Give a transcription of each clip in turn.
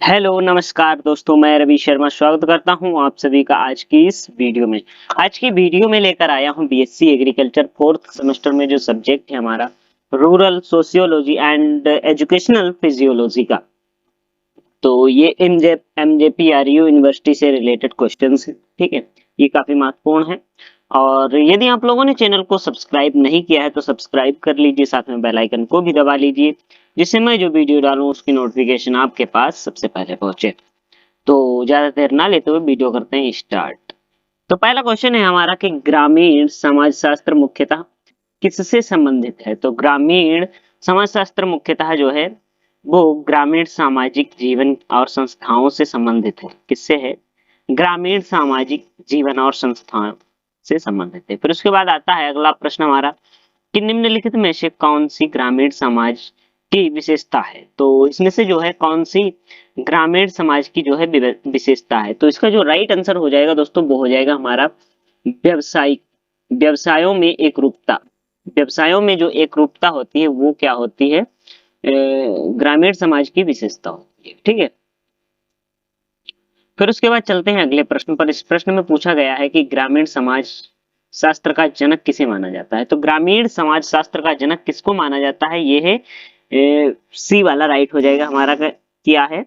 Hello नमस्कार दोस्तों, मैं रवि शर्मा स्वागत करता हूं आप सभी का आज की इस वीडियो में। आज की वीडियो में लेकर आया हूं बीएससी एग्रीकल्चर फोर्थ सेमेस्टर में जो सब्जेक्ट है हमारा rural sociology and educational physiology का। तो ये एमजेपीआरयू यूनिवर्सिटी से रिलेटेड क्वेश्चंस हैं, ठीक है। ये काफी महत्वपूर्ण है और यदि आप लोगों ने चैनल को सब्सक्राइब नहीं किया है तो सब्सक्राइब कर लीजिए, साथ में बेल आइकन को भी दबा लीजिए जिससे मैं जो वीडियो डालूं उसकी नोटिफिकेशन आपके पास सबसे पहले पहुंचे। तो ज्यादा देर ना लेते हुए वीडियो करते हैं स्टार्ट। तो पहला क्वेश्चन है हमारा कि ग्रामीण समाजशास्त्र मुख्यतः किससे संबंधित है। तो ग्रामीण समाजशास्त्र मुख्यतः जो है वो ग्रामीण सामाजिक जीवन और संस्थाओं से संबंधित है। किससे है? ग्रामीण सामाजिक जीवन और संस्थाओं से संबंधित है। फिर उसके बाद आता है अगला प्रश्न हमारा कि निम्नलिखित में से कौन सी ग्रामीण समाज की विशेषता है। तो इसमें से जो है कौन सी ग्रामीण समाज की जो है विशेषता है। तो इसका जो राइट आंसर हो जाएगा दोस्तों वो हो जाएगा हमारा व्यवसायिक व्यवसायों में एक रूपता। व्यवसायों में जो एक रूपता होती है वो क्या होती है? ग्रामीण समाज की विशेषता होती है, ठीक है। फिर उसके बाद चलते हैं अगले प्रश्न पर। इस प्रश्न में पूछा गया है कि ग्रामीण समाज शास्त्र का जनक किसे माना जाता है। तो ग्रामीण समाज शास्त्र का जनक किसको माना जाता है? ये है सी वाला राइट हो जाएगा हमारा। क्या है?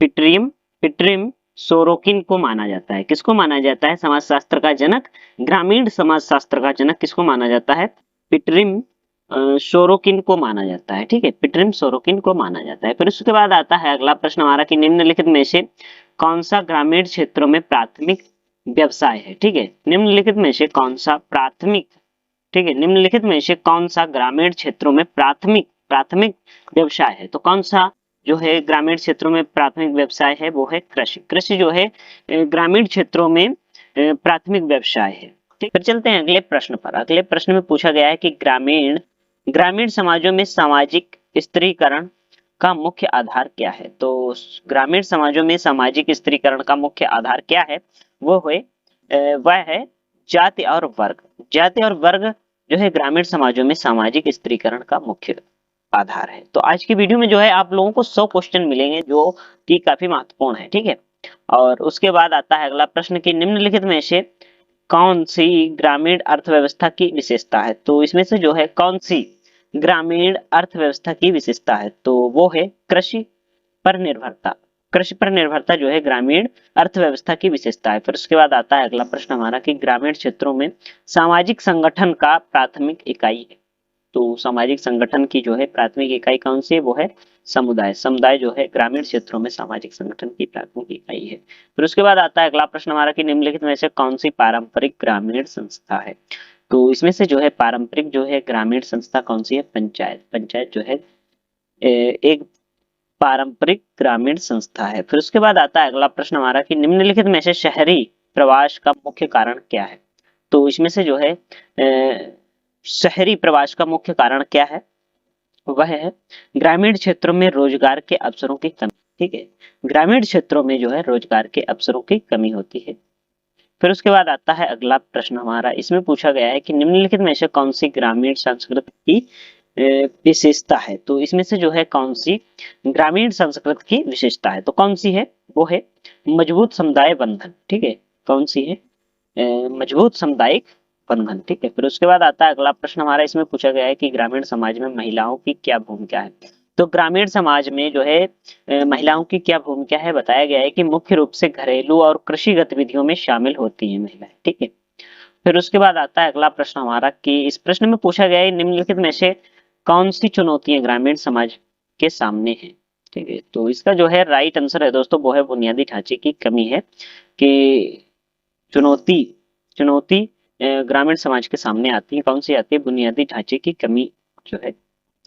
पिट्रियम पिट्रिम सोरोकिन को माना जाता है। किसको माना जाता है समाज शास्त्र का जनक? ग्रामीण समाज शास्त्र का जनक किसको माना जाता है? पिट्रिम सोरोकिन को माना जाता है, ठीक है। पिट्रिम सोरोकिन को माना जाता है। फिर उसके बाद आता है अगला प्रश्न हमारा कि निम्नलिखित में से कौन सा ग्रामीण क्षेत्रों में प्राथमिक व्यवसाय है, ठीक है। निम्नलिखित में से कौन सा प्राथमिक, ठीक है, निम्नलिखित में से कौन सा ग्रामीण क्षेत्रों में प्राथमिक प्राथमिक व्यवसाय है। तो कौन सा जो है ग्रामीण क्षेत्रों में प्राथमिक व्यवसाय है वो है कृषि। कृषि जो है ग्रामीण क्षेत्रों में प्राथमिक व्यवसाय है, ठीक। फिर चलते हैं अगले प्रश्न पर। अगले प्रश्न में पूछा गया है कि ग्रामीण ग्रामीण समाजों में सामाजिक स्त्रीकरण का मुख्य आधार क्या है। तो ग्रामीण समाजों में सामाजिक स्त्रीकरण का मुख्य आधार क्या है? वो है वह है जाति और वर्ग। जाति और वर्ग जो है ग्रामीण समाजों में सामाजिक स्त्रीकरण का मुख्य आधार है। तो आज की वीडियो में जो है आप लोगों को 100 क्वेश्चन मिलेंगे जो कि काफी महत्वपूर्ण है, ठीक है। और उसके बाद आता है अगला प्रश्न कि निम्नलिखित में से कौन सी ग्रामीण अर्थव्यवस्था की विशेषता है। तो इसमें से जो है कौन सी ग्रामीण अर्थव्यवस्था की विशेषता है। तो वो है कृषि पर निर्भरता। कृषि पर निर्भरता जो है ग्रामीण अर्थव्यवस्था की विशेषता है। फिर उसके बाद आता है अगला प्रश्न हमारा कि ग्रामीण क्षेत्रों में सामाजिक संगठन का प्राथमिक इकाई है। तो सामाजिक संगठन की जो है प्राथमिक इकाई कौन सी है? वो है समुदाय। समुदाय जो है ग्रामीण क्षेत्रों में सामाजिक संगठन की प्राथमिक इकाई है। फिर उसके बाद आता है अगला प्रश्न हमारा कि निम्नलिखित में से कौन सी पारंपरिक ग्रामीण संस्था है। तो इसमें से जो है पारंपरिक जो है ग्रामीण संस्था कौन सी है? पंचायत। पंचायत जो है एक पारंपरिक ग्रामीण संस्था है। फिर उसके बाद आता है अगला प्रश्न हमारा कि निम्नलिखित में से शहरी प्रवास का मुख्य कारण क्या है। तो इसमें से जो है शहरी प्रवास का मुख्य कारण क्या है? वह है ग्रामीण क्षेत्रों में रोजगार के अवसरों की कमी, ठीक है। ग्रामीण क्षेत्रों में जो है रोजगार के अवसरों की कमी होती है। फिर उसके बाद आता है अगला प्रश्न हमारा। इसमें पूछा गया है कि निम्नलिखित में से कौन सी ग्रामीण संस्कृति की विशेषता है। तो इसमें से जो है कौन सी ग्रामीण संस्कृति की विशेषता है। तो कौन सी है? वो है मजबूत समुदाय बंधन, ठीक है। कौन सी है? मजबूत सामुदायिक बंधन, ठीक है। फिर उसके बाद आता है अगला प्रश्न हमारा। इसमें पूछा गया है कि ग्रामीण समाज में महिलाओं की क्या भूमिका है। तो ग्रामीण समाज में जो है महिलाओं की क्या भूमिका है बताया गया है कि मुख्य रूप से घरेलू और कृषि गतिविधियों में शामिल होती है महिलाएं, ठीक है। फिर उसके बाद आता है अगला प्रश्न हमारा कि इस प्रश्न में पूछा गया है निम्नलिखित में से कौन सी चुनौतियां ग्रामीण समाज के सामने है, ठीक है। तो इसका जो है राइट आंसर है दोस्तों वो है बुनियादी ढांचे की कमी है। कि चुनौती चुनौती ग्रामीण समाज के सामने आती है। कौन सी आती है? बुनियादी ढांचे की कमी जो है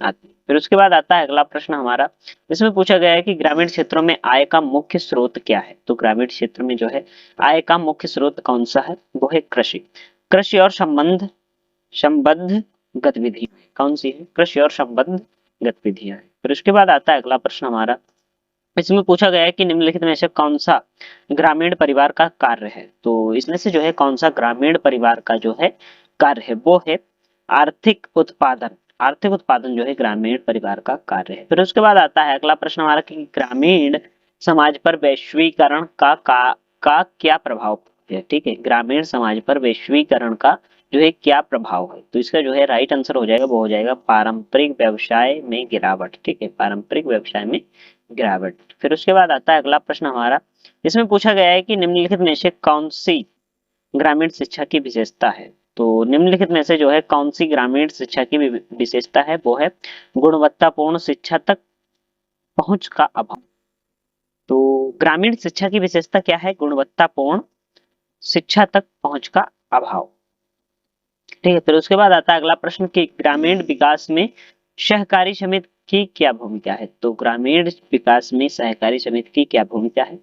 आती है। फिर उसके बाद आता है अगला प्रश्न हमारा। इसमें पूछा गया है कि ग्रामीण क्षेत्रों में आय का मुख्य स्रोत क्या है। तो ग्रामीण क्षेत्र में जो है आय का मुख्य स्रोत कौन सा है? वो है कृषि। कृषि और संबद्ध गतिविधि कौन सी है? कृषि और संबद्ध गतिविधियां है। फिर उसके बाद आता है अगला प्रश्न हमारा। इसमें पूछा गया है कि निम्नलिखित में से कौन सा ग्रामीण परिवार का कार्य है। तो इसमें से जो है कौन सा ग्रामीण परिवार का जो है कार्य है वो है आर्थिक उत्पादन। आर्थिक उत्पादन जो है ग्रामीण परिवार का कार्य है। फिर उसके बाद आता है अगला प्रश्न हमारा कि ग्रामीण समाज पर वैश्वीकरण का क्या प्रभाव है, ठीक है, ग्रामीण समाज पर वैश्वीकरण का जो है क्या प्रभाव है, तो इसका जो है राइट आंसर हो जाएगा वो हो जाएगा पारंपरिक व्यवसाय में गिरावट, ठीक है, पारंपरिक व्यवसाय में गिरावट। फिर उसके बाद आता है अगला प्रश्न हमारा, इसमें पूछा गया है कि निम्नलिखित में से कौन सी ग्रामीण शिक्षा की विशेषता है, तो निम्नलिखित में से जो है कौन सी ग्रामीण शिक्षा की विशेषता है, वो है गुणवत्तापूर्ण शिक्षा तक पहुंच का अभाव। तो ग्रामीण शिक्षा की विशेषता क्या है, गुणवत्तापूर्ण शिक्षा तक पहुंच का अभाव, ठीक है। फिर उसके बाद आता है अगला प्रश्न कि ग्रामीण विकास में सहकारी समिति की क्या भूमिका है, तो ग्रामीण विकास में सहकारी समिति की क्या भूमिका है,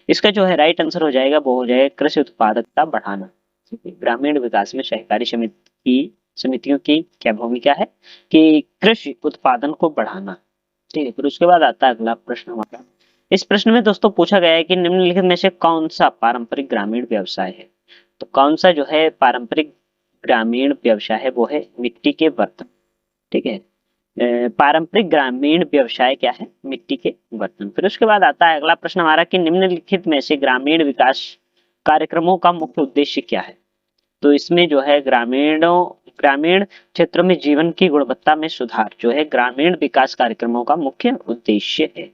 इसका जो है राइट आंसर हो जाएगा वो हो जाएगा कृषि उत्पादकता बढ़ाना, ठीक है। ग्रामीण विकास में सहकारी समितियों की क्या भूमिका है कि कृषि उत्पादन को बढ़ाना, ठीक है। फिर उसके बाद आता है अगला प्रश्न हमारा, इस प्रश्न में दोस्तों पूछा गया है कि निम्नलिखित में से कौन सा पारंपरिक ग्रामीण व्यवसाय है, तो कौन सा जो है पारंपरिक ग्रामीण व्यवसाय है वो है मिट्टी के बर्तन, ठीक है। पारंपरिक ग्रामीण व्यवसाय क्या है, मिट्टी के बर्तन। फिर उसके बाद आता है अगला प्रश्न हमारा कि निम्नलिखित में से ग्रामीण विकास कार्यक्रमों का मुख्य उद्देश्य क्या है, तो इसमें जो है ग्रामीण क्षेत्रों में जीवन की गुणवत्ता में सुधार जो है ग्रामीण विकास कार्यक्रमों का मुख्य उद्देश्य है।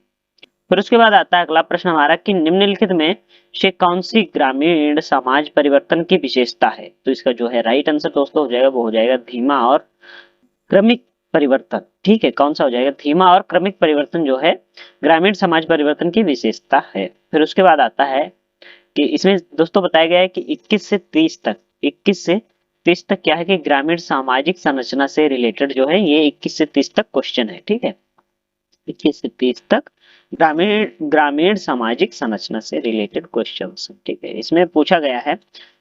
फिर उसके बाद आता है अगला प्रश्न हमारा कि निम्नलिखित में से कौन सी ग्रामीण समाज परिवर्तन की विशेषता है, तो इसका जो है राइट आंसर दोस्तों हो जाएगा वो हो जाएगा धीमा और क्रमिक परिवर्तन, ठीक है। कौन सा हो जाएगा, धीमा और क्रमिक परिवर्तन जो है ग्रामीण समाज परिवर्तन की विशेषता है। फिर उसके बाद आता है कि इसमें दोस्तों बताया गया है कि 21 से 30 तक क्या है कि ग्रामीण सामाजिक संरचना से रिलेटेड जो है ये 21 से 30 तक क्वेश्चन है, ठीक है। 21 से 30 तक ग्रामीण ग्रामीण सामाजिक संरचना से रिलेटेड क्वेश्चंस, ठीक है। इसमें पूछा गया है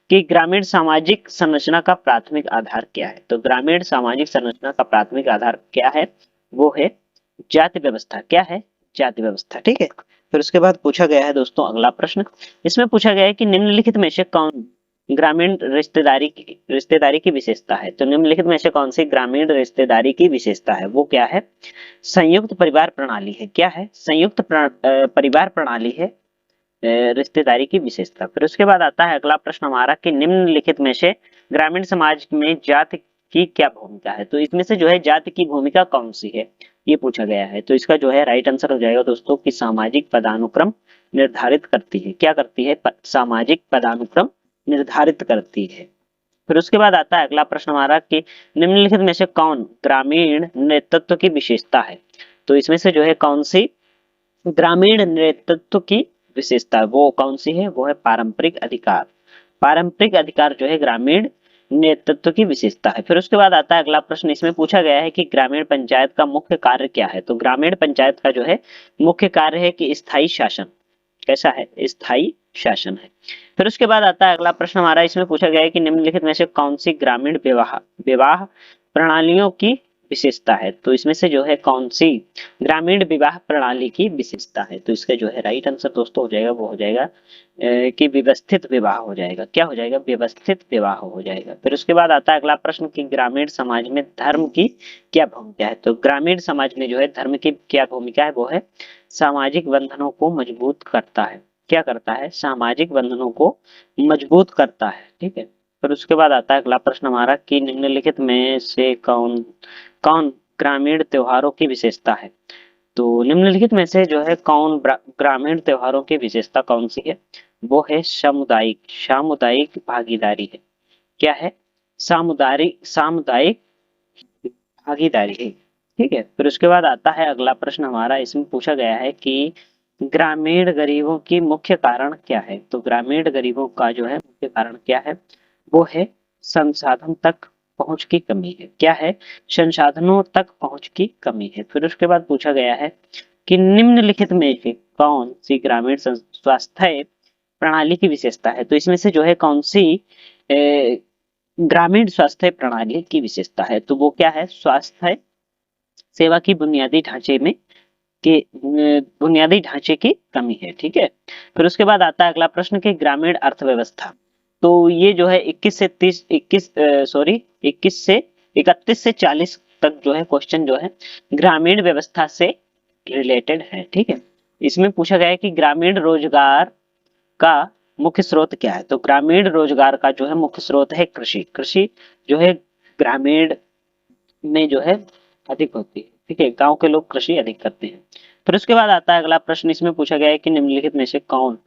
कि ग्रामीण सामाजिक संरचना का प्राथमिक आधार क्या है, तो ग्रामीण सामाजिक संरचना का प्राथमिक आधार क्या है, वो है जाति व्यवस्था, क्या है, जाति व्यवस्था, ठीक है। फिर उसके बाद पूछा गया है दोस्तों अगला प्रश्न, इसमें पूछा गया है कि निम्नलिखित में से कौन ग्रामीण रिश्तेदारी की विशेषता है, तो निम्नलिखित में से कौन सी ग्रामीण रिश्तेदारी की विशेषता है, वो क्या है, संयुक्त परिवार प्रणाली है, क्या है, संयुक्त परिवार प्रणाली है रिश्तेदारी की विशेषता। फिर उसके बाद आता है अगला प्रश्न हमारा कि निम्नलिखित में से ग्रामीण समाज में जाति की क्या भूमिका है, तो इसमें से जो है जाति की भूमिका कौन सी है ये पूछा गया है, तो इसका जो है राइट आंसर हो जाएगा दोस्तों कि सामाजिक पदानुक्रम निर्धारित करती है, क्या करती है, सामाजिक पदानुक्रम निर्धारित करती है। फिर उसके बाद आता है अगला प्रश्न हमारा कि निम्नलिखित में से कौन ग्रामीण नेतृत्व की विशेषता है, तो इसमें से जो है कौन सी ग्रामीण नेतृत्व की विशेषता वो कौन सी है, वो है पारंपरिक अधिकार, पारंपरिक अधिकार जो है ग्रामीण नेतृत्व की विशेषता है। फिर उसके बाद आता है अगला प्रश्न, इसमें पूछा गया है कि ग्रामीण पंचायत का मुख्य कार्य क्या है, तो ग्रामीण पंचायत का जो है मुख्य कार्य है कि स्थायी शासन, कैसा है, स्थायी शासन है। फिर उसके बाद आता है अगला प्रश्न हमारा, इसमें पूछा गया है कि निम्नलिखित में से कौन सी ग्रामीण विवाह विवाह प्रणालियों की विशेषता है, तो इसमें से जो है कौन सी ग्रामीण विवाह प्रणाली की विशेषता है, तो इसका जो है राइट आंसर दोस्तों हो जाएगा वो हो जाएगा कि व्यवस्थित विवाह हो जाएगा, क्या हो जाएगा, व्यवस्थित विवाह हो जाएगा। फिर उसके बाद आता है अगला प्रश्न कि ग्रामीण समाज में धर्म की क्या भूमिका है, तो ग्रामीण समाज में जो है धर्म की क्या भूमिका है, वो है सामाजिक बंधनों को मजबूत करता है, क्या करता है, सामाजिक बंधनों को मजबूत करता है, ठीक है। फिर उसके बाद आता है अगला प्रश्न हमारा कि निम्नलिखित में से कौन कौन ग्रामीण त्योहारों की विशेषता है, तो निम्नलिखित में से जो है कौन ग्रामीण त्योहारों की विशेषता कौन सी है, वो है सामुदायिक सामुदायिक भागीदारी है, क्या है, सामुदायिक सामुदायिक भागीदारी है, ठीक है। फिर उसके बाद आता है अगला प्रश्न हमारा, इसमें पूछा गया है कि ग्रामीण गरीबों की मुख्य कारण क्या है, तो ग्रामीण गरीबों का जो है मुख्य कारण क्या है, वो है संसाधन तक पहुंच की कमी है, क्या है, संसाधनों तक पहुंच की कमी है। फिर उसके बाद पूछा गया है कि निम्नलिखित में से कौन सी ग्रामीण स्वास्थ्य प्रणाली की विशेषता है, तो इसमें से जो है कौन सी ग्रामीण स्वास्थ्य प्रणाली की विशेषता है, तो वो क्या है, स्वास्थ्य सेवा की बुनियादी ढांचे में के बुनियादी ढांचे की कमी है, ठीक है। फिर उसके बाद आता है अगला प्रश्न कि ग्रामीण अर्थव्यवस्था, तो ये जो है 21 से 31 से 40 तक जो है क्वेश्चन जो है ग्रामीण व्यवस्था से रिलेटेड है, ठीक है। इसमें पूछा गया है कि ग्रामीण रोजगार का मुख्य स्रोत क्या है। तो ग्रामीण रोजगार का जो है मुख्य स्रोत है कृषि। कृषि जो है ग्रामीण में जो है अधिक होती है, ठीक है, गांव के लोग कृषि अधिक करते हैं। फिर उसके बाद आता है अगला प्रश्न, इसमें पूछा गया है कि निम्नलिखित में से कौन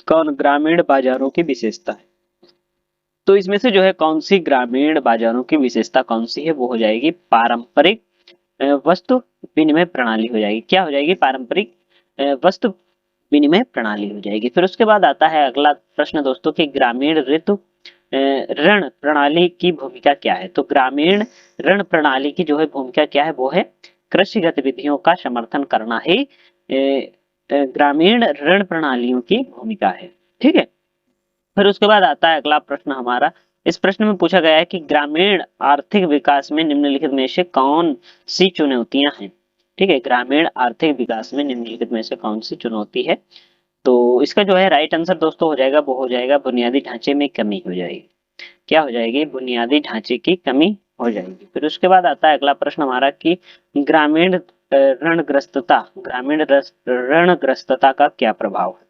कौन ग्रामीण बाजारों की विशेषता है। तो इसमें से जो है कौन सी ग्रामीण बाजारों की विशेषता कौन सी है, वो हो जाएगी पारंपरिक वस्तु विनिमय प्रणाली हो जाएगी। क्या हो जाएगी? पारंपरिक वस्तु विनिमय प्रणाली हो जाएगी। फिर उसके बाद आता है अगला प्रश्न दोस्तों कि ग्रामीण ऋतु ऋण प्रणाली की भूमिका क्या है। तो ग्रामीण ऋण प्रणाली की जो है भूमिका क्या है, वो है कृषि गतिविधियों का समर्थन करना ही ग्रामीण ऋण प्रणालियों की भूमिका है, ठीक है। फिर उसके बाद आता है अगला प्रश्न हमारा। इस प्रश्न में पूछा गया है कि ग्रामीण आर्थिक विकास में निम्नलिखित में से कौन सी चुनौतियां हैं, ठीक है। ग्रामीण आर्थिक विकास में निम्नलिखित में से कौन सी चुनौती है। तो इसका जो है राइट आंसर दोस्तों हो जाएगा, वो हो जाएगा बुनियादी ढांचे में कमी हो जाएगी। क्या हो जाएगी? बुनियादी ढांचे की कमी हो जाएगी। फिर उसके बाद आता है अगला प्रश्न हमारा कि ग्रामीण ग्रामीण ऋणग्रस्तता का क्या प्रभाव है,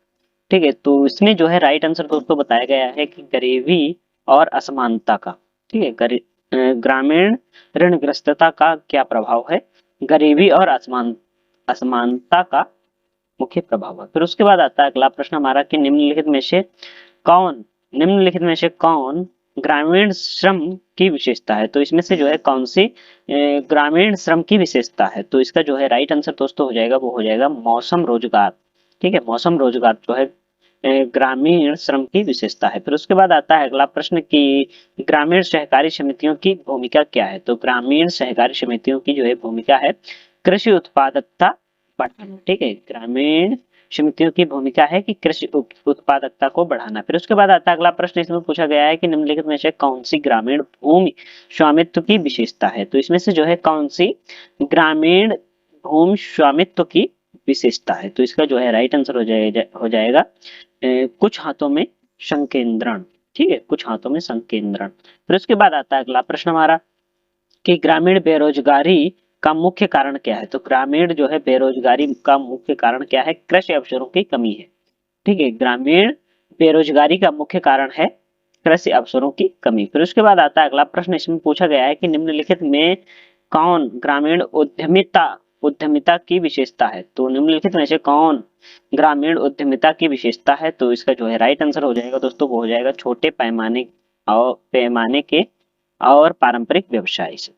ठीक है। तो इसमें जो है राइट आंसर दोस्तों बताया गया है कि गरीबी और असमानता का, ठीक है। ग्रामीण ऋणग्रस्तता का क्या प्रभाव है? गरीबी और असमानता का मुख्य प्रभाव है। फिर उसके बाद आता है अगला प्रश्न हमारा कि कौन निम्नलिखित में से कौन ग्रामीण श्रम की विशेषता है। तो इसमें से जो है कौन सी ग्रामीण श्रम की विशेषता है। तो इसका जो है राइट आंसर दोस्तों हो जाएगा, वो हो जाएगा मौसम रोजगार, ठीक है। मौसम रोजगार जो है ग्रामीण श्रम की विशेषता है। फिर उसके बाद आता है अगला प्रश्न कि ग्रामीण सहकारी समितियों की भूमिका क्या है। तो ग्रामीण सहकारी समितियों की जो है भूमिका है कृषि उत्पादकता बढ़ाना, ठीक है। ग्रामीण समितियों की भूमिका है कि कृषि उत्पादकता को बढ़ाना। फिर उसके बाद आता है अगला प्रश्न, इसमें पूछा गया है कि निम्नलिखित में से कौन सी ग्रामीण भूमि स्वामित्व की विशेषता है। तो इसमें से जो है कौन सी ग्रामीण भूमि स्वामित्व की विशेषता है। तो इसका जो है राइट आंसर हो जाएगा कुछ हाथों में संकेंद्रण, ठीक है, कुछ हाथों में संकेंद्रण। फिर उसके बाद आता है अगला प्रश्न हमारा कि ग्रामीण बेरोजगारी का मुख्य कारण क्या है। तो ग्रामीण जो है बेरोजगारी का मुख्य कारण क्या है? कृषि अवसरों की कमी है, ठीक है। ग्रामीण बेरोजगारी का मुख्य कारण है कृषि अवसरों की कमी। फिर उसके बाद आता है अगला प्रश्न, इसमें पूछा गया है कि निम्नलिखित में कौन ग्रामीण उद्यमिता की विशेषता है। तो निम्नलिखित में से कौन ग्रामीण उद्यमिता की विशेषता है। तो इसका जो है राइट आंसर हो जाएगा दोस्तों, वो हो जाएगा छोटे पैमाने के और पारंपरिक व्यवसाय से,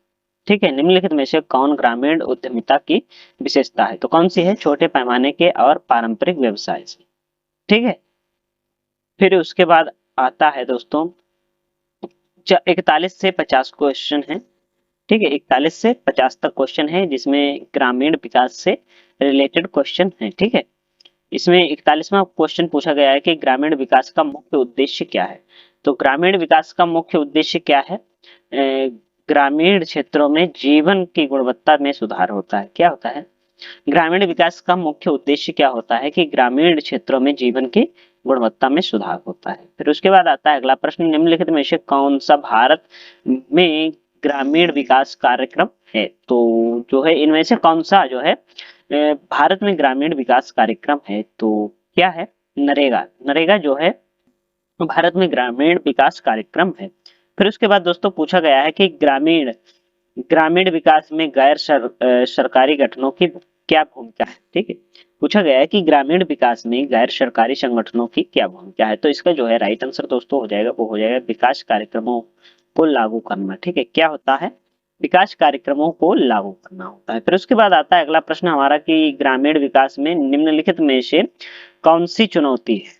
ठीक है। निम्नलिखित में से कौन ग्रामीण उद्यमिता की विशेषता है। तो कौन सी है? छोटे पैमाने के और पारंपरिक व्यवसाय से, ठीक है। फिर उसके बाद आता है दोस्तों 41 से 50 क्वेश्चन है, ठीक है। 41 से 50 तक क्वेश्चन है जिसमें ग्रामीण विकास से रिलेटेड क्वेश्चन है, ठीक है। इसमें 41वां क्वेश्चन पूछा गया है कि ग्रामीण विकास का मुख्य उद्देश्य क्या है। तो ग्रामीण विकास का मुख्य उद्देश्य क्या है? ग्रामीण क्षेत्रों में जीवन की गुणवत्ता में सुधार होता है। क्या होता है? ग्रामीण विकास का मुख्य उद्देश्य क्या होता है कि ग्रामीण क्षेत्रों में जीवन की गुणवत्ता में सुधार होता है। फिर उसके बाद आता है अगला प्रश्न, निम्नलिखित में से कौन सा भारत में ग्रामीण विकास कार्यक्रम है। तो जो है इनमें से कौन सा जो है भारत में ग्रामीण विकास कार्यक्रम है। तो क्या है? नरेगा। नरेगा जो है भारत में ग्रामीण विकास कार्यक्रम है। फिर उसके बाद दोस्तों पूछा गया है कि ग्रामीण विकास में सरकारी गठनों की क्या भूमिका है, ठीक है। पूछा गया है कि ग्रामीण विकास में गैर सरकारी संगठनों की क्या भूमिका है। तो इसका जो है राइट आंसर दोस्तों हो जाएगा, वो हो जाएगा विकास कार्यक्रमों को लागू करना, ठीक है। क्या होता है? विकास कार्यक्रमों को लागू करना होता है। फिर उसके बाद आता है अगला प्रश्न हमारा कि ग्रामीण विकास में निम्नलिखित में से कौन सी चुनौती है,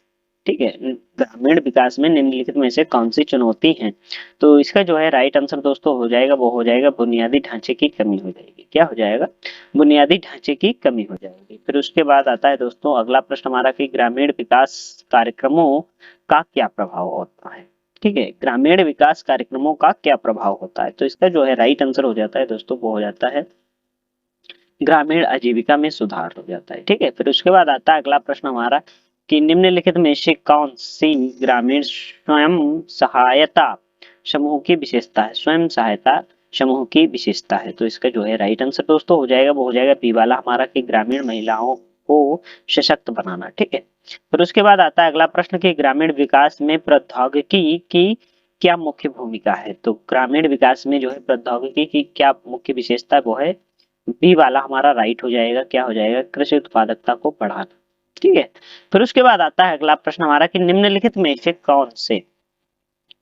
ठीक है। ग्रामीण विकास में निम्नलिखित में से कौन सी चुनौती है। तो इसका जो है राइट आंसर दोस्तों हो जाएगा, वो हो जाएगा बुनियादी ढांचे की कमी हो जाएगी। क्या हो जाएगा? बुनियादी ढांचे की कमी हो जाएगी। फिर उसके बाद आता है दोस्तों अगला प्रश्न हमारा कि ग्रामीण विकास कार्यक्रमों का क्या प्रभाव होता है, ठीक है। ग्रामीण विकास कार्यक्रमों का क्या प्रभाव होता है। तो इसका जो है राइट आंसर हो जाता है दोस्तों, वो हो जाता है ग्रामीण आजीविका में सुधार हो जाता है, ठीक है। फिर उसके बाद आता है अगला प्रश्न हमारा कि निम्नलिखित में से कौन सी ग्रामीण स्वयं सहायता समूह की विशेषता है। स्वयं सहायता समूह की विशेषता है। तो इसका जो है राइट आंसर दोस्तों हो जाएगा, वो हो जाएगा बी वाला हमारा कि ग्रामीण महिलाओं को सशक्त बनाना। ठीक है, फिर उसके बाद आता है अगला प्रश्न कि ग्रामीण विकास में प्रौद्योगिकी की क्या मुख्य भूमिका है। तो ग्रामीण विकास में जो है प्रौद्योगिकी की क्या मुख्य विशेषता है, वो है बी वाला हमारा राइट हो जाएगा, क्या हो जाएगा, कृषि उत्पादकता को बढ़ाना। ठीक है, फिर उसके बाद आता है अगला प्रश्न हमारा कि निम्नलिखित में से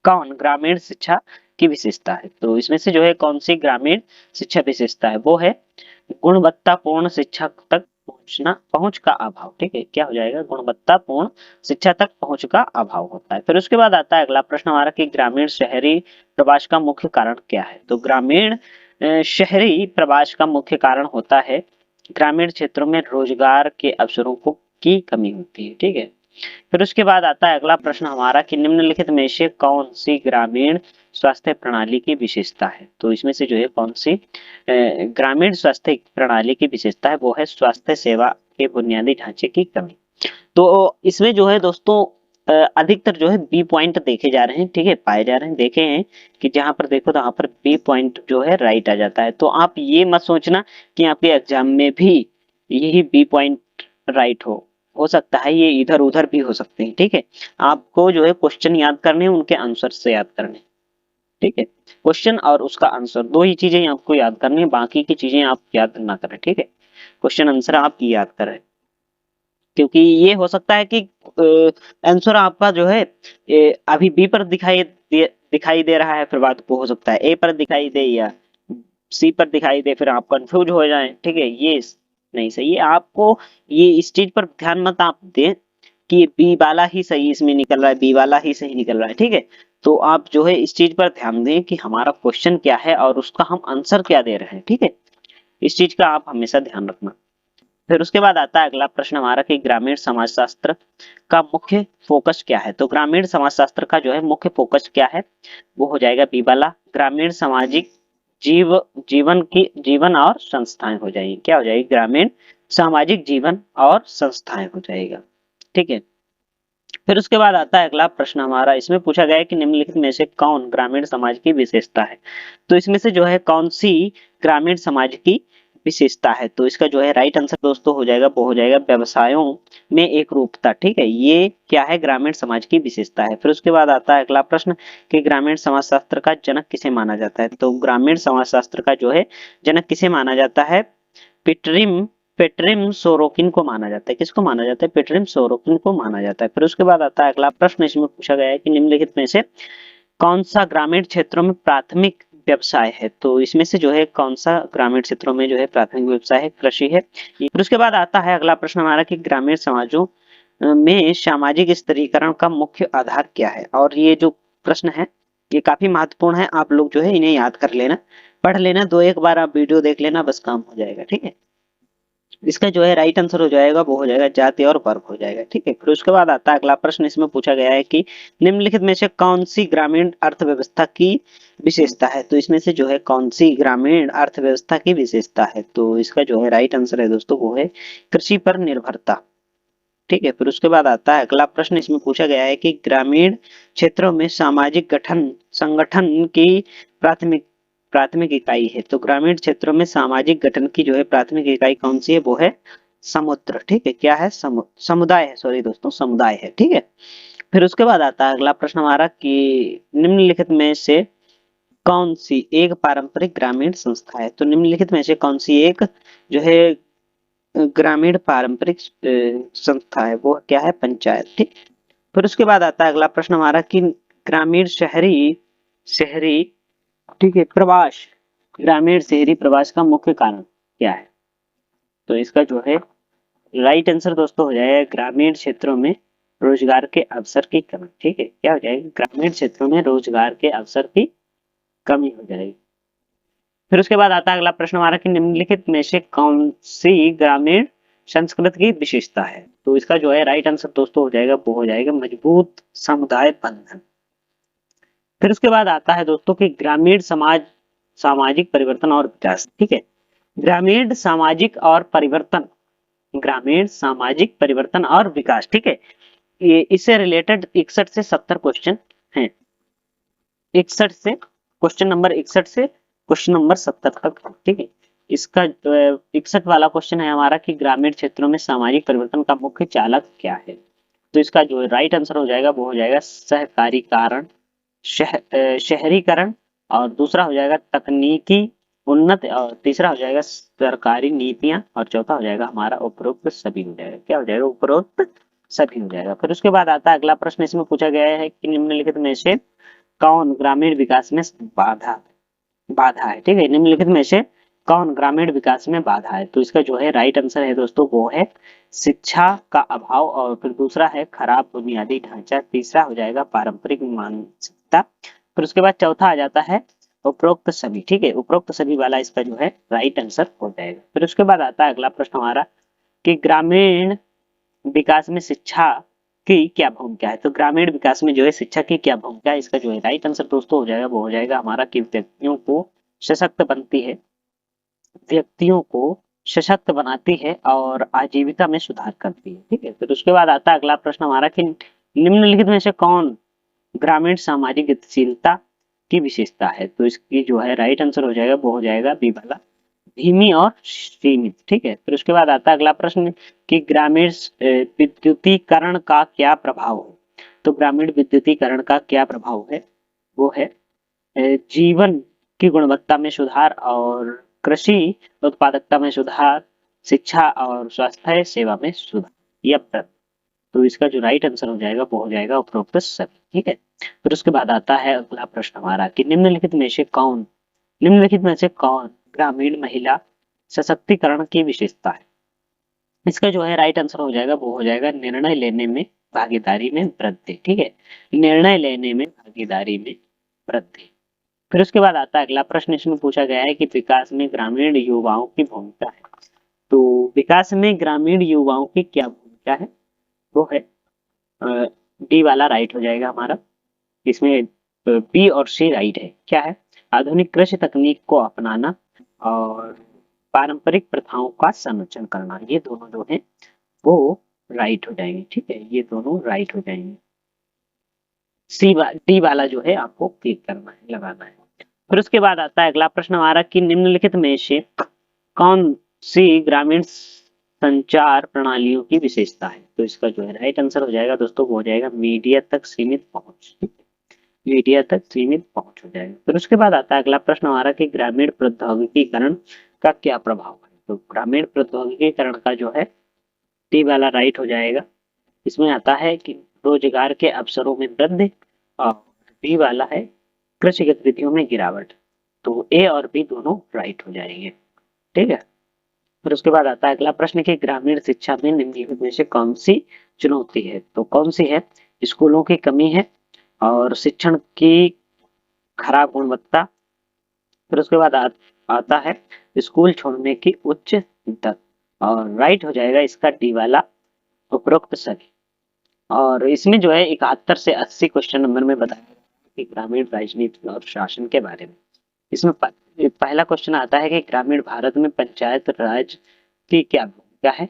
कौन ग्रामीण शिक्षा की विशेषता है। तो इसमें से जो है कौन सी ग्रामीण शिक्षा विशेषता है, वो है गुणवत्तापूर्ण शिक्षा तक पहुंच का अभाव। ठीक है, क्या हो जाएगा, गुणवत्तापूर्ण शिक्षा तक पहुंच का अभाव होता है। फिर उसके बाद आता है अगला प्रश्न हमारा कि ग्रामीण शहरी प्रवास का मुख्य कारण क्या है। तो ग्रामीण शहरी प्रवास का मुख्य कारण होता है ग्रामीण क्षेत्रों में रोजगार के अवसरों की कमी होती है। ठीक है, फिर उसके बाद आता है अगला प्रश्न हमारा कि निम्नलिखित में से कौन सी ग्रामीण स्वास्थ्य प्रणाली की विशेषता है। तो इसमें से जो है कौन सी ग्रामीण स्वास्थ्य प्रणाली की विशेषता है, वो है स्वास्थ्य सेवा के बुनियादी ढांचे की कमी। तो इसमें जो है दोस्तों अधिकतर जो है बी पॉइंट देखे जा रहे हैं। ठीक है, पाए जा रहे हैं, देखे हैं कि जहां पर देखो तो वहां पर बी पॉइंट जो है राइट आ जाता है। तो आप ये मत सोचना कि आपके एग्जाम में भी यही बी पॉइंट राइट हो सकता है ये इधर उधर भी हो सकते हैं। ठीक है, आपको जो है क्वेश्चन याद करने हैं, उनके आंसर से याद करने। ठीक है, क्वेश्चन और उसका आंसर दो ही चीजें आपको याद करनी है, बाकी की चीजें आप याद ना करें। ठीक है, क्वेश्चन आंसर आप याद करें, क्योंकि ये हो सकता है कि आंसर आपका जो है अभी बी पर दिखाई दे रहा है, फिर बात को हो सकता है ए पर दिखाई दे या सी पर दिखाई दे, फिर आप कंफ्यूज हो जाएं। ठीक है, ये नहीं सही है। आपको ये इस चीज पर ध्यान मत आप दें कि बी वाला ही सही इसमें निकल रहा है, बी वाला ही सही निकल रहा है। ठीक है, तो आप जो है इस चीज पर ध्यान दें कि हमारा क्वेश्चन क्या है और उसका हम आंसर क्या दे रहे हैं। ठीक है, इस चीज का आप हमेशा ध्यान रखना। फिर उसके बाद आता है अगला प्रश्न हमारा कि ग्रामीण समाजशास्त्र का मुख्य फोकस क्या है। तो ग्रामीण समाजशास्त्र का जो है मुख्य फोकस क्या है, वो हो जाएगा बी वाला, ग्रामीण सामाजिक जीवन और संस्थाएं हो जाएगी। क्या हो जाएगी, ग्रामीण सामाजिक जीवन और संस्थाएं हो जाएगा। ठीक है, फिर उसके बाद आता है अगला प्रश्न हमारा, इसमें पूछा गया है कि निम्नलिखित में से कौन ग्रामीण समाज की विशेषता है। तो इसमें से जो है कौन सी ग्रामीण समाज की विशेषता है। तो इसका जो है राइट आंसर दोस्तों हो जाएगा, वो हो जाएगा व्यवसायों में एक रूपता। ठीक है, ये क्या है, ग्रामीण समाज की विशेषता है। फिर उसके बाद आता है अगला प्रश्न कि ग्रामीण समाजशास्त्र का जनक किसे माना जाता है। तो ग्रामीण समाजशास्त्र का जो है जनक किसे माना जाता है, पिटरिम पेट्रिम सोरोकिन को माना जाता है। किसको माना जाता है, पेट्रिम सोरोकिन को माना जाता है। फिर उसके बाद आता है अगला प्रश्न, इसमें पूछा गया है कि निम्नलिखित में से कौन सा ग्रामीण क्षेत्रों में प्राथमिक व्यवसाय है। तो इसमें से जो है कौन सा ग्रामीण क्षेत्रों में जो है प्राथमिक व्यवसाय है, कृषि है। फिर उसके बाद आता है अगला प्रश्न हमारा कि ग्रामीण समाजों में सामाजिक स्तरीकरण का मुख्य आधार क्या है। और ये जो प्रश्न है ये काफी महत्वपूर्ण है, आप लोग जो है इन्हें याद कर लेना, पढ़ लेना, दो एक बार आप वीडियो देख लेना, बस काम हो जाएगा। ठीक है, इसका जो है राइट आंसर हो जाएगा, वो हो जाएगा जाति और वर्ग हो जाएगा। ठीक है, फिर उसके बाद आता है अगला प्रश्न, इसमें पूछा गया है कि निम्नलिखित में से कौन सी ग्रामीण अर्थव्यवस्था की विशेषता है। तो इसमें से जो है कौन सी ग्रामीण अर्थव्यवस्था की विशेषता है। तो इसका जो है राइट आंसर है दोस्तों, वो है कृषि पर निर्भरता। ठीक है, फिर उसके बाद आता है अगला प्रश्न, इसमें पूछा गया है कि ग्रामीण क्षेत्रों में सामाजिक संगठन की प्राथमिक प्राथमिक इकाई है। तो ग्रामीण क्षेत्रों में सामाजिक गठन की जो है प्राथमिक इकाई कौन सी है, वो है समुद्र। ठीक है, क्या है, समुदाय है, सॉरी दोस्तों, समुदाय है। ठीक है, फिर उसके बाद आता है अगला प्रश्न हमारा कि निम्नलिखित में से कौन सी एक पारंपरिक ग्रामीण संस्था है। तो निम्नलिखित में से कौन सी एक जो है ग्रामीण पारंपरिक संस्था है, वो क्या है, पंचायत। ठीक, फिर उसके बाद आता है अगला प्रश्न हमारा कि ग्रामीण शहरी शहरी ठीक है प्रवास ग्रामीण शहरी प्रवास का मुख्य कारण क्या है। तो इसका जो है राइट आंसर दोस्तों हो जाएगा ग्रामीण क्षेत्रों में रोजगार के अवसर की कमी। ठीक है, क्या हो जाएगा, ग्रामीण क्षेत्रों में रोजगार के अवसर की कमी हो जाएगी। फिर उसके बाद आता है अगला प्रश्न हमारा कि निम्नलिखित में से कौन सी ग्रामीण संस्कृति की विशेषता है। तो इसका जो है राइट आंसर दोस्तों हो जाएगा, वो हो जाएगा मजबूत समुदाय बंधन। फिर उसके बाद आता है दोस्तों कि ग्रामीण समाज सामाजिक परिवर्तन और विकास। ठीक है, ग्रामीण सामाजिक और परिवर्तन, ग्रामीण सामाजिक परिवर्तन और विकास। ठीक है, ये इससे रिलेटेड 61 से 70 क्वेश्चन हैं, 61 से क्वेश्चन नंबर 61 से क्वेश्चन नंबर 70 तक। ठीक है, इसका 61 वाला क्वेश्चन है हमारा कि ग्रामीण क्षेत्रों में सामाजिक परिवर्तन का मुख्य चालक क्या है। तो इसका जो राइट आंसर हो जाएगा वो हो जाएगा सहकारीकरण, शहरीकरण, और दूसरा हो जाएगा तकनीकी उन्नत, और तीसरा हो जाएगा सरकारी नीतियां, और चौथा हो जाएगा हमारा उपरोक्त सभी हो जाएगा। क्या हो जाएगा? उपरोक्त सभी हो जाएगा। फिर उसके बाद आता है अगला प्रश्न, इसमें पूछा गया है कि निम्नलिखित में से कौन ग्रामीण विकास में बाधा बाधा है। ठीक है, निम्नलिखित में से कौन ग्रामीण विकास में बाधा है। तो इसका जो है राइट आंसर है दोस्तों वो है शिक्षा का अभाव, और फिर दूसरा है खराब बुनियादी ढांचा, तीसरा हो जाएगा पारंपरिक मानसिकता, फिर उसके बाद चौथा आ जाता है उपरोक्त सभी। ठीक है, उपरोक्त सभी वाला इसका जो है राइट आंसर हो जाएगा। फिर उसके बाद आता है अगला प्रश्न हमारा कि ग्रामीण विकास में शिक्षा की क्या भूमिका है। तो ग्रामीण विकास में जो है शिक्षा की क्या भूमिका है, इसका जो है राइट आंसर दोस्तों हो जाएगा वो हो जाएगा हमारा कि व्यक्तियों को सशक्त बनती है, व्यक्तियों को सशक्त बनाती है और आजीविका में सुधार करती है। ठीक है, फिर उसके बाद आता है अगला प्रश्न हमारा कि निम्नलिखित में से कौन ग्रामीण सामाजिक गतिशीलता की विशेषता है। तो इसकी जो है राइट आंसर हो जाएगा वो हो जाएगा बी वाला, धीमी और सीमित। ठीक है, फिर उसके बाद आता है अगला प्रश्न कि ग्रामीण विद्युतीकरण का क्या प्रभाव है। तो ग्रामीण विद्युतीकरण का क्या प्रभाव है, वो है जीवन की गुणवत्ता में सुधार और कृषि उत्पादकता में सुधार, शिक्षा और स्वास्थ्य सेवा में सुधार या प्रगति। तो इसका जो राइट आंसर हो जाएगा वो हो जाएगा उपरोक्त सभी। ठीक है, फिर उसके बाद आता है अगला प्रश्न हमारा कि निम्नलिखित में से कौन ग्रामीण महिला सशक्तिकरण की विशेषता है। इसका जो है राइट आंसर हो जाएगा वो हो जाएगा निर्णय लेने में भागीदारी में वृद्धि। ठीक है, निर्णय लेने में भागीदारी में वृद्धि। फिर उसके बाद आता है अगला प्रश्न, इसमें पूछा गया है कि विकास में ग्रामीण युवाओं की भूमिका है। तो विकास में ग्रामीण युवाओं की क्या भूमिका है, वो है डी वाला राइट हो जाएगा हमारा। इसमें बी और सी राइट है। क्या है? आधुनिक कृषि तकनीक को अपनाना और पारंपरिक प्रथाओं का संरक्षण करना, ये दोनों जो है वो राइट हो जाएंगे। ठीक है, ये दोनों राइट हो जाएंगे। डी वाला जो है आपको क्लिक करना है, लगाना है। फिर उसके बाद आता है अगला प्रश्न हमारा कि निम्नलिखित में से कौन सी ग्रामीण संचार प्रणालियों की विशेषता है। तो इसका जो है राइट आंसर हो जाएगा दोस्तों वो हो जाएगा मीडिया तक सीमित पहुंच। मीडिया तक सीमित पहुंच हो जाएगा। फिर उसके बाद आता है अगला प्रश्न हमारा कि ग्रामीण प्रौद्योगिकीकरण का क्या प्रभाव है। तो ग्रामीण प्रौद्योगिकीकरण का जो है टी वाला राइट हो जाएगा। इसमें आता है कि रोजगार के अवसरों में वृद्धि, और बी वाला है कृषि गतिविधियों में गिरावट। तो ए और बी दोनों राइट हो जाएंगे। ठीक है, फिर उसके बाद आता है अगला प्रश्न कि ग्रामीण शिक्षा में निम्नलिखित में से कौन सी चुनौती है। तो कौन सी है? स्कूलों की कमी है और शिक्षण की खराब गुणवत्ता, फिर उसके बाद आता है स्कूल छोड़ने की उच्च दर, और राइट हो जाएगा इसका डी वाला उपरोक्त सभी। और इसमें जो है 71 से 80 क्वेश्चन नंबर में बताया गया है कि ग्रामीण राजनीति और शासन के बारे में। इसमें पहला क्वेश्चन आता है कि ग्रामीण भारत में पंचायत राज की क्या भूमिका है।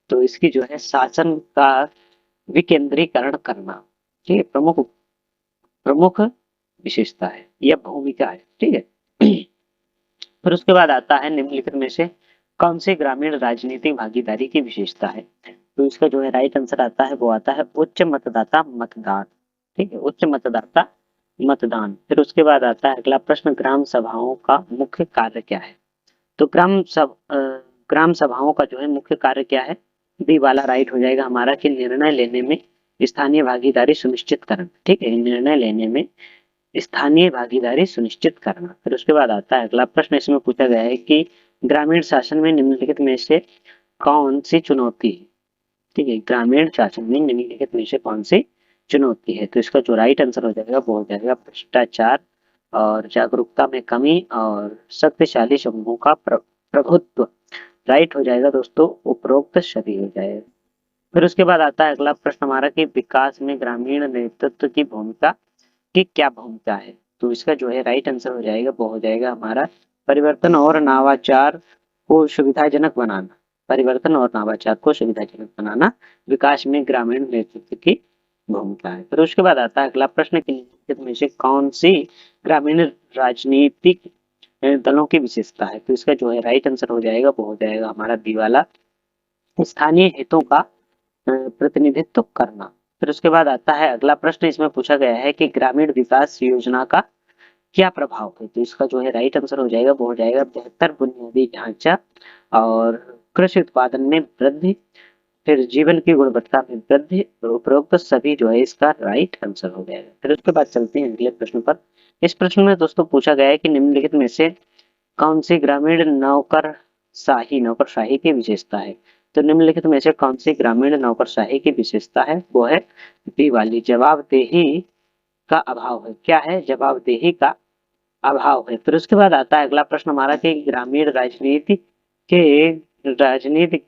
तो इसकी जो है शासन का विकेंद्रीकरण करना, ठीक है, प्रमुख प्रमुख विशेषता है या भूमिका है। ठीक है, फिर उसके बाद आता है निम्नलिखित में से कौन सी ग्रामीण राजनीतिक भागीदारी की विशेषता है। तो इसका जो है राइट आंसर आता है वो आता है उच्च मतदाता मतदान। ठीक है, उच्च मतदाता मतदान। फिर उसके बाद आता है अगला प्रश्न, ग्राम सभाओं का मुख्य कार्य क्या है। तो ग्राम सभाओं का जो है मुख्य कार्य क्या है, बी वाला राइट हो जाएगा हमारा कि निर्णय लेने में स्थानीय भागीदारी सुनिश्चित करना। ठीक है, निर्णय लेने में स्थानीय भागीदारी सुनिश्चित करना। फिर उसके बाद आता है अगला प्रश्न, इसमें पूछा गया है कि ग्रामीण शासन में निम्नलिखित में से कौन सी चुनौती है। ठीक है, ग्रामीण शासन में निम्नलिखित में से कौन सी चुनौती है। तो इसका जो राइट आंसर हो जाएगा वो हो जाएगा भ्रष्टाचार और जागरूकता में कमी और शक्तिशाली समूहों का प्रभुत्व। राइट हो जाएगा दोस्तों उपरोक्त सभी हो जाएगा। फिर उसके बाद आता है अगला प्रश्न हमारा कि विकास में ग्रामीण नेतृत्व की भूमिका की क्या भूमिका है। तो इसका जो है राइट आंसर हो जाएगा वो हो जाएगा हमारा परिवर्तन और नवाचार को सुविधाजनक बनाना। परिवर्तन और नवाचार को सुविधाजनक बनाना विकास में ग्रामीण नेतृत्व की भूमिका है। फिर उसके बाद आता है अगला प्रश्न कि निम्नलिखित में से कौन सी ग्रामीण राजनीतिक दलों की विशेषता है। तो इसका जो है राइट आंसर हो जाएगा वो हो जाएगा हमारा बी वाला, स्थानीय हितों का प्रतिनिधित्व करना। फिर उसके बाद आता है अगला प्रश्न, इसमें पूछा गया है कि ग्रामीण विकास योजना का क्या प्रभाव है। तो इसका जो है राइट आंसर हो जाएगा वो हो जाएगा बेहतर बुनियादी ढांचा और कृषि उत्पादन में वृद्धि, फिर जीवन की गुणवत्ता में वृद्धि, उपरोक्त सभी जो है इसका राइट आंसर हो जाएगा। फिर उसके बाद चलते हैं अगले प्रश्न पर। इस प्रश्न में दोस्तों पूछा गया है कि निम्नलिखित में से कौन सी ग्रामीण नौकरशाही की विशेषता है। तो निम्नलिखित में से कौन सी ग्रामीण नौकरशाही की विशेषता है, वो है बी वाली, जवाबदेही का अभाव है। क्या है, जवाबदेही का अभाव है। फिर उसके बाद आता है अगला प्रश्न हमारा कि ग्रामीण राजनीति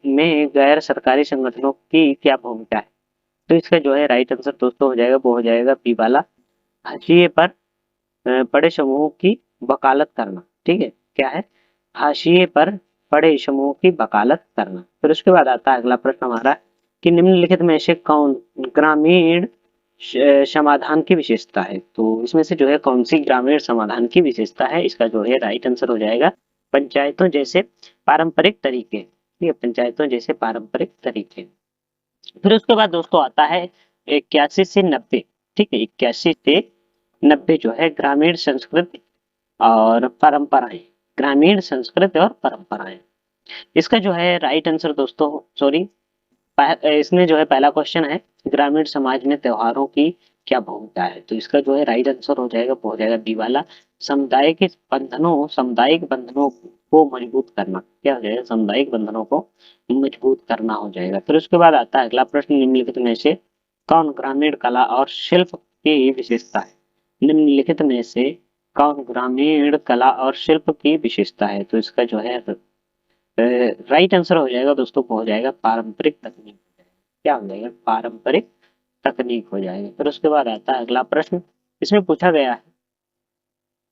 में गैर सरकारी संगठनों की क्या भूमिका है। तो इसका जो है राइट आंसर दोस्तों हो जाएगा वो हो जाएगा बी वाला, हाशिए पर पड़े समूहों की वकालत करना। ठीक है, क्या है, हाशिए पर पड़े समूहों की वकालत करना। फिर उसके बाद आता है अगला प्रश्न हमारा कि निम्नलिखित में से कौन ग्रामीण समाधान की विशेषता है। तो इसमें से जो है कौन सी ग्रामीण समाधान की विशेषता है, इसका जो है राइट आंसर हो जाएगा पंचायतों जैसे पारंपरिक तरीके। ठीक है, पंचायतों जैसे पारंपरिक तरीके। फिर उसके बाद दोस्तों आता है 81 से 90। ठीक है, 81 से 90 जो है ग्रामीण संस्कृति और परंपराएं, ग्रामीण संस्कृति और परंपराएं। इसका जो है राइट आंसर दोस्तों, सॉरी, इसमें जो है पहला क्वेश्चन है ग्रामीण समाज में त्योहारों की क्या भूमिका है। तो इसका जो है राइट आंसर हो जाएगा वो हो जाएगा बी वाला, सामुदायिक बंधनों को मजबूत करना। क्या हो जाएगा, सामुदायिक बंधनों को मजबूत करना हो जाएगा। फिर उसके बाद आता है अगला प्रश्न, निम्नलिखित में से कौन ग्रामीण कला और शिल्प की विशेषता है। निम्नलिखित में से कौन ग्रामीण कला और शिल्प की विशेषता है। तो इसका जो है राइट आंसर हो जाएगा दोस्तों वो हो जाएगा पारंपरिक तकनीक। क्या हो जाएगा, पारंपरिक तकनीक हो जाएगा। फिर उसके बाद आता है अगला प्रश्न, इसमें पूछा गया है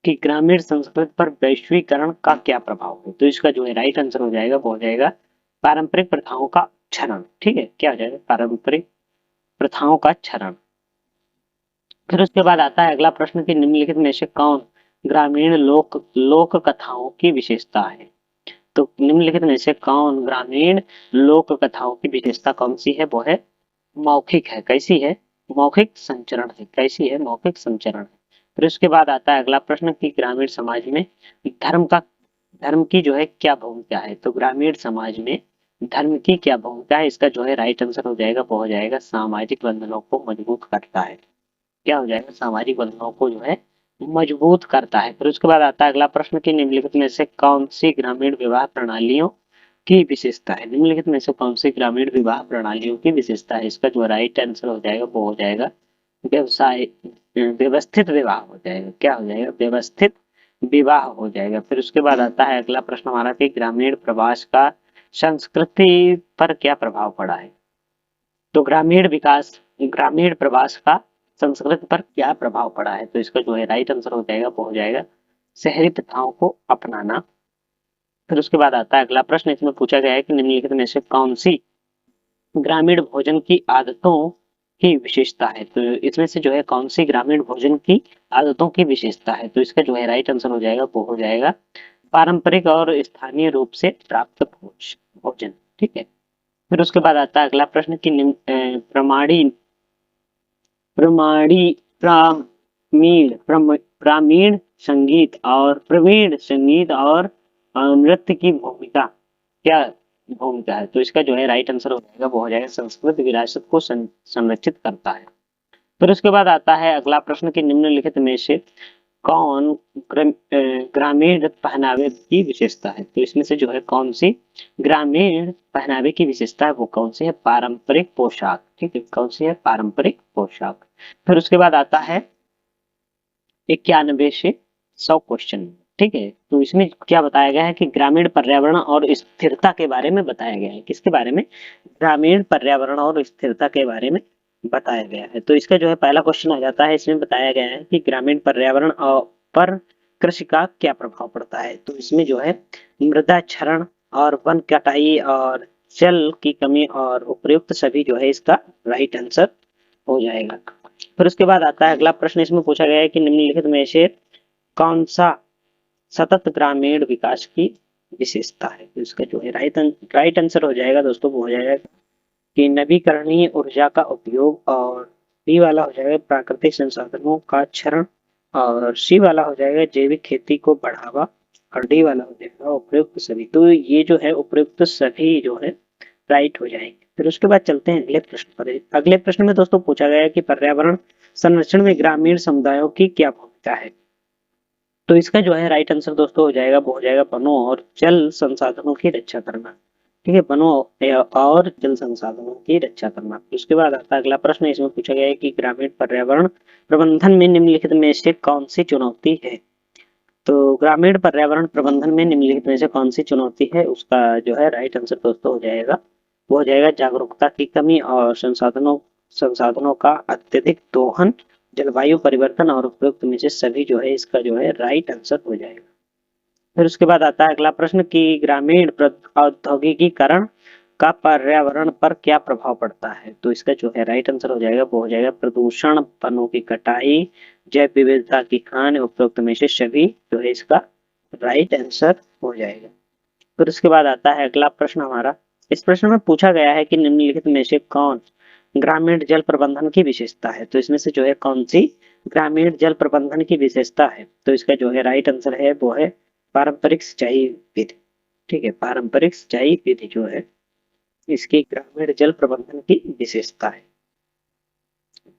कि ग्रामीण संस्कृति पर वैश्वीकरण का क्या प्रभाव है। तो इसका जो है राइट आंसर हो जाएगा वो हो जाएगा पारंपरिक प्रथाओं का क्षरण। ठीक है, क्या हो जाएगा, पारंपरिक प्रथाओं का क्षरण। फिर उसके बाद आता है अगला प्रश्न कि निम्नलिखित में से कौन ग्रामीण लोक कथाओं की विशेषता है। तो निम्नलिखित में से कौन ग्रामीण लोक कथाओं की विशेषता कौन सी है, वो है मौखिक है। कैसी है, मौखिक संचरण है। कैसी है, मौखिक संचरण है। फिर उसके बाद आता है अगला प्रश्न कि ग्रामीण समाज में धर्म की जो है क्या भूमिका है। तो ग्रामीण समाज में धर्म की क्या भूमिका है, इसका जो है राइट आंसर हो जाएगा वो हो जाएगा सामाजिक बंधनों को मजबूत करता है। क्या हो जाएगा, सामाजिक बंधनों को जो है मजबूत करता है। फिर उसके बाद आता है अगला प्रश्न कि निम्नलिखित में से कौन सी ग्रामीण विवाह प्रणालियों की विशेषता है। निम्नलिखित में से कौन सी ग्रामीण विवाह प्रणालियों की विशेषता है, इसका जो राइट आंसर हो जाएगा वो हो जाएगा व्यवस्थित विवाह हो जाएगा। क्या हो जाएगा, व्यवस्थित विवाह हो जाएगा। फिर उसके बाद आता है अगला प्रश्न हमारा कि ग्रामीण प्रवास का संस्कृति पर क्या प्रभाव पड़ा है। तो ग्रामीण प्रवास का संस्कृति पर क्या प्रभाव पड़ा है। तो इसका जो है राइट आंसर हो जाएगा वो हो जाएगा शहरी प्रथाओं को अपनाना। फिर उसके बाद आता है अगला प्रश्न, इसमें पूछा गया है कि निम्नलिखित में से कौन सी ग्रामीण भोजन की आदतों की विशेषता है। तो इसमें से जो है कौन सी ग्रामीण भोजन की आदतों की विशेषता है। तो इसका जो है राइट आंसर हो जाएगा वो हो जाएगा पारंपरिक और स्थानीय रूप से प्राप्त भोजन। ठीक है, फिर उसके बाद आता है अगला प्रश्न कि प्रमाणी ग्रामीण संगीत और नृत्य की भूमिका क्या भूमिका है। तो इसका जो है राइट आंसर हो जाएगा वो हो जाएगा संस्कृत विरासत को संरक्षित करता है। फिर उसके बाद आता है अगला प्रश्न कि निम्नलिखित में से कौन ग्रामीण पहनावे की विशेषता है। तो इसमें से जो है कौन सी ग्रामीण पहनावे की विशेषता है, वो कौन सी है, पारंपरिक पोशाक। ठीक है, कौन सी है, पारंपरिक पोशाक। फिर उसके बाद आता है 91 से 100 क्वेश्चन। ठीक है, तो इसमें क्या बताया गया है कि ग्रामीण पर्यावरण और स्थिरता के बारे में बताया गया है। किसके बारे में, ग्रामीण पर्यावरण और स्थिरता के बारे में बताया गया है। तो इसका जो है पहला क्वेश्चन आ जाता है, इसमें बताया गया है कि ग्रामीण पर्यावरण पर कृषि का क्या प्रभाव पड़ता है। तो इसमें जो है मृदा क्षरण और वन कटाई और जल की कमी और उपयुक्त सभी जो है इसका राइट आंसर हो जाएगा। फिर उसके बाद आता है अगला प्रश्न, इसमें पूछा गया है कि निम्नलिखित में से कौन सा सतत ग्रामीण विकास की विशेषता है। तो इसका जो है राइट आंसर हो जाएगा दोस्तों, वो हो जाएगा कि नवीकरणीय ऊर्जा का उपयोग, और बी वाला हो जाएगा प्राकृतिक संसाधनों का क्षरण, और सी वाला हो जाएगा जैविक खेती को बढ़ावा, और डी वाला हो जाएगा उपयुक्त सभी। तो ये जो है उपयुक्त सभी जो है राइट हो जाएंगे। फिर उसके बाद चलते हैं अगले प्रश्न पर। अगले प्रश्न में दोस्तों पूछा गया है कि पर्यावरण संरक्षण में ग्रामीण समुदायों की क्या भूमिका है। तो इसका जो है राइट आंसर दोस्तों हो जाएगा, वो हो जाएगा वनों और जल संसाधनों की रक्षा करना। ठीक है, वनों और जल संसाधनों की रक्षा करना। उसके बाद आता है अगला प्रश्न। इसमें पूछा गया है कि ग्रामीण पर्यावरण प्रबंधन में निम्नलिखित में से कौन सी चुनौती है। तो ग्रामीण पर्यावरण प्रबंधन में निम्नलिखित में से कौन सी चुनौती है, उसका जो है राइट आंसर दोस्तों हो जाएगा, वो हो जाएगा जागरूकता की कमी, और संसाधनों का अत्यधिक दोहन, जलवायु परिवर्तन, और उपयुक्त में से सभी जो है इसका जो है राइट आंसर हो जाएगा। फिर उसके बाद आता है अगला प्रश्न कि ग्रामीण औद्योगिकीकरण का पर्यावरण पर क्या प्रभाव पड़ता है। तो इसका जो है राइट आंसर हो जाएगा, वो हो जाएगा प्रदूषण, वनों की कटाई, जैव विविधता की हानि, उपरोक्त में से सभी जो है इसका राइट आंसर हो जाएगा। फिर उसके बाद आता है अगला प्रश्न हमारा। इस प्रश्न में पूछा गया है कि निम्नलिखित में से कौन ग्रामीण जल प्रबंधन की विशेषता है। तो इसमें से जो है कौन सी ग्रामीण जल प्रबंधन की विशेषता है। तो इसका जो है राइट आंसर है वो है पारंपरिक सिंचाई विधि। ठीक है, पारंपरिक सिंचाई विधि जो है इसकी ग्रामीण जल प्रबंधन की विशेषता है।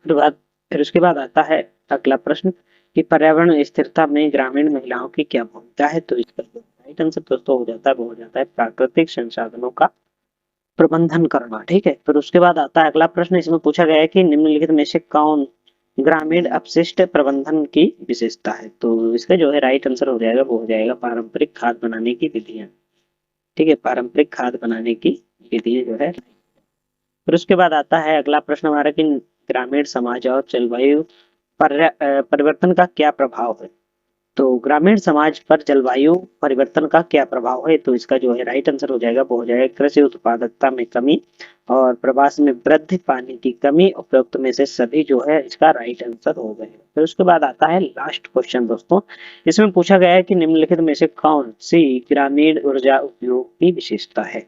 फिर उसके बाद आता है अगला प्रश्न कि पर्यावरण स्थिरता में ग्रामीण महिलाओं की क्या भूमिका है। तो इसका राइट आंसर दोस्तों हो जाता है, वो हो जाता है प्राकृतिक संसाधनों का प्रबंधन करना। ठीक है, फिर उसके बाद आता है अगला प्रश्न। इसमें पूछा गया है कि निम्नलिखित में से कौन ग्रामीण अपशिष्ट प्रबंधन की विशेषता है। तो इसका जो है राइट आंसर हो जाएगा, वो हो जाएगा पारंपरिक खाद बनाने की विधियां। ठीक है, पारंपरिक खाद बनाने की विधियां जो है। फिर उसके बाद आता है अगला प्रश्न हमारा कि ग्रामीण समाज और जलवायु परिवर्तन का क्या प्रभाव है। तो ग्रामीण समाज पर जलवायु परिवर्तन का क्या प्रभाव है। तो इसका जो है राइट आंसर हो जाएगा, वो हो जाएगा कृषि उत्पादकता में कमी, और प्रवास में वृद्धि, पानी की कमी, उपयुक्त में से सभी जो है इसका राइट आंसर हो जाएगा। फिर उसके बाद आता है लास्ट क्वेश्चन दोस्तों। इसमें पूछा गया है कि निम्नलिखित में से कौन सी ग्रामीण ऊर्जा उपयोग की विशेषता है।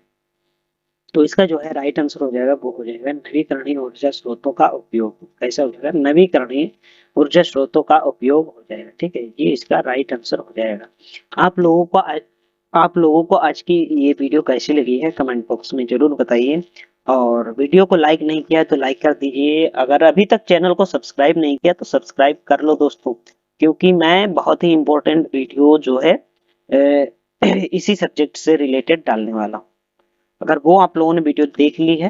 तो इसका जो है राइट आंसर हो जाएगा, वो हो जाएगा नवीकरणीय ऊर्जा स्रोतों का उपयोग। कैसा हो जाएगा, नवीकरणीय ऊर्जा स्रोतों का उपयोग हो जाएगा। ठीक है, ये इसका राइट आंसर हो जाएगा। आप लोगों को आज की ये वीडियो कैसी लगी है कमेंट बॉक्स में जरूर बताइए, और वीडियो को लाइक नहीं किया तो लाइक कर दीजिए। अगर अभी तक चैनल को सब्सक्राइब नहीं किया तो सब्सक्राइब कर लो दोस्तों, क्योंकि मैं बहुत ही इंपॉर्टेंट वीडियो जो है इसी सब्जेक्ट से रिलेटेड डालने वाला हूँ। अगर वो आप लोगों ने वीडियो देख ली है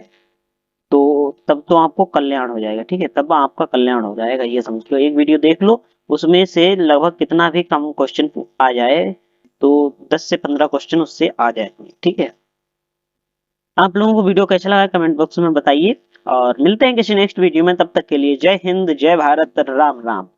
तो तब तो आपको कल्याण हो जाएगा। ठीक है, तब आपका कल्याण हो जाएगा, ये समझ लो। एक वीडियो देख लो, उसमें से लगभग कितना भी कम क्वेश्चन आ जाए तो 10 से 15 क्वेश्चन उससे आ जाएंगे। ठीक है, आप लोगों को वीडियो कैसा लगा कमेंट बॉक्स में बताइए, और मिलते हैं किसी नेक्स्ट वीडियो में। तब तक के लिए जय हिंद, जय भारत, राम राम।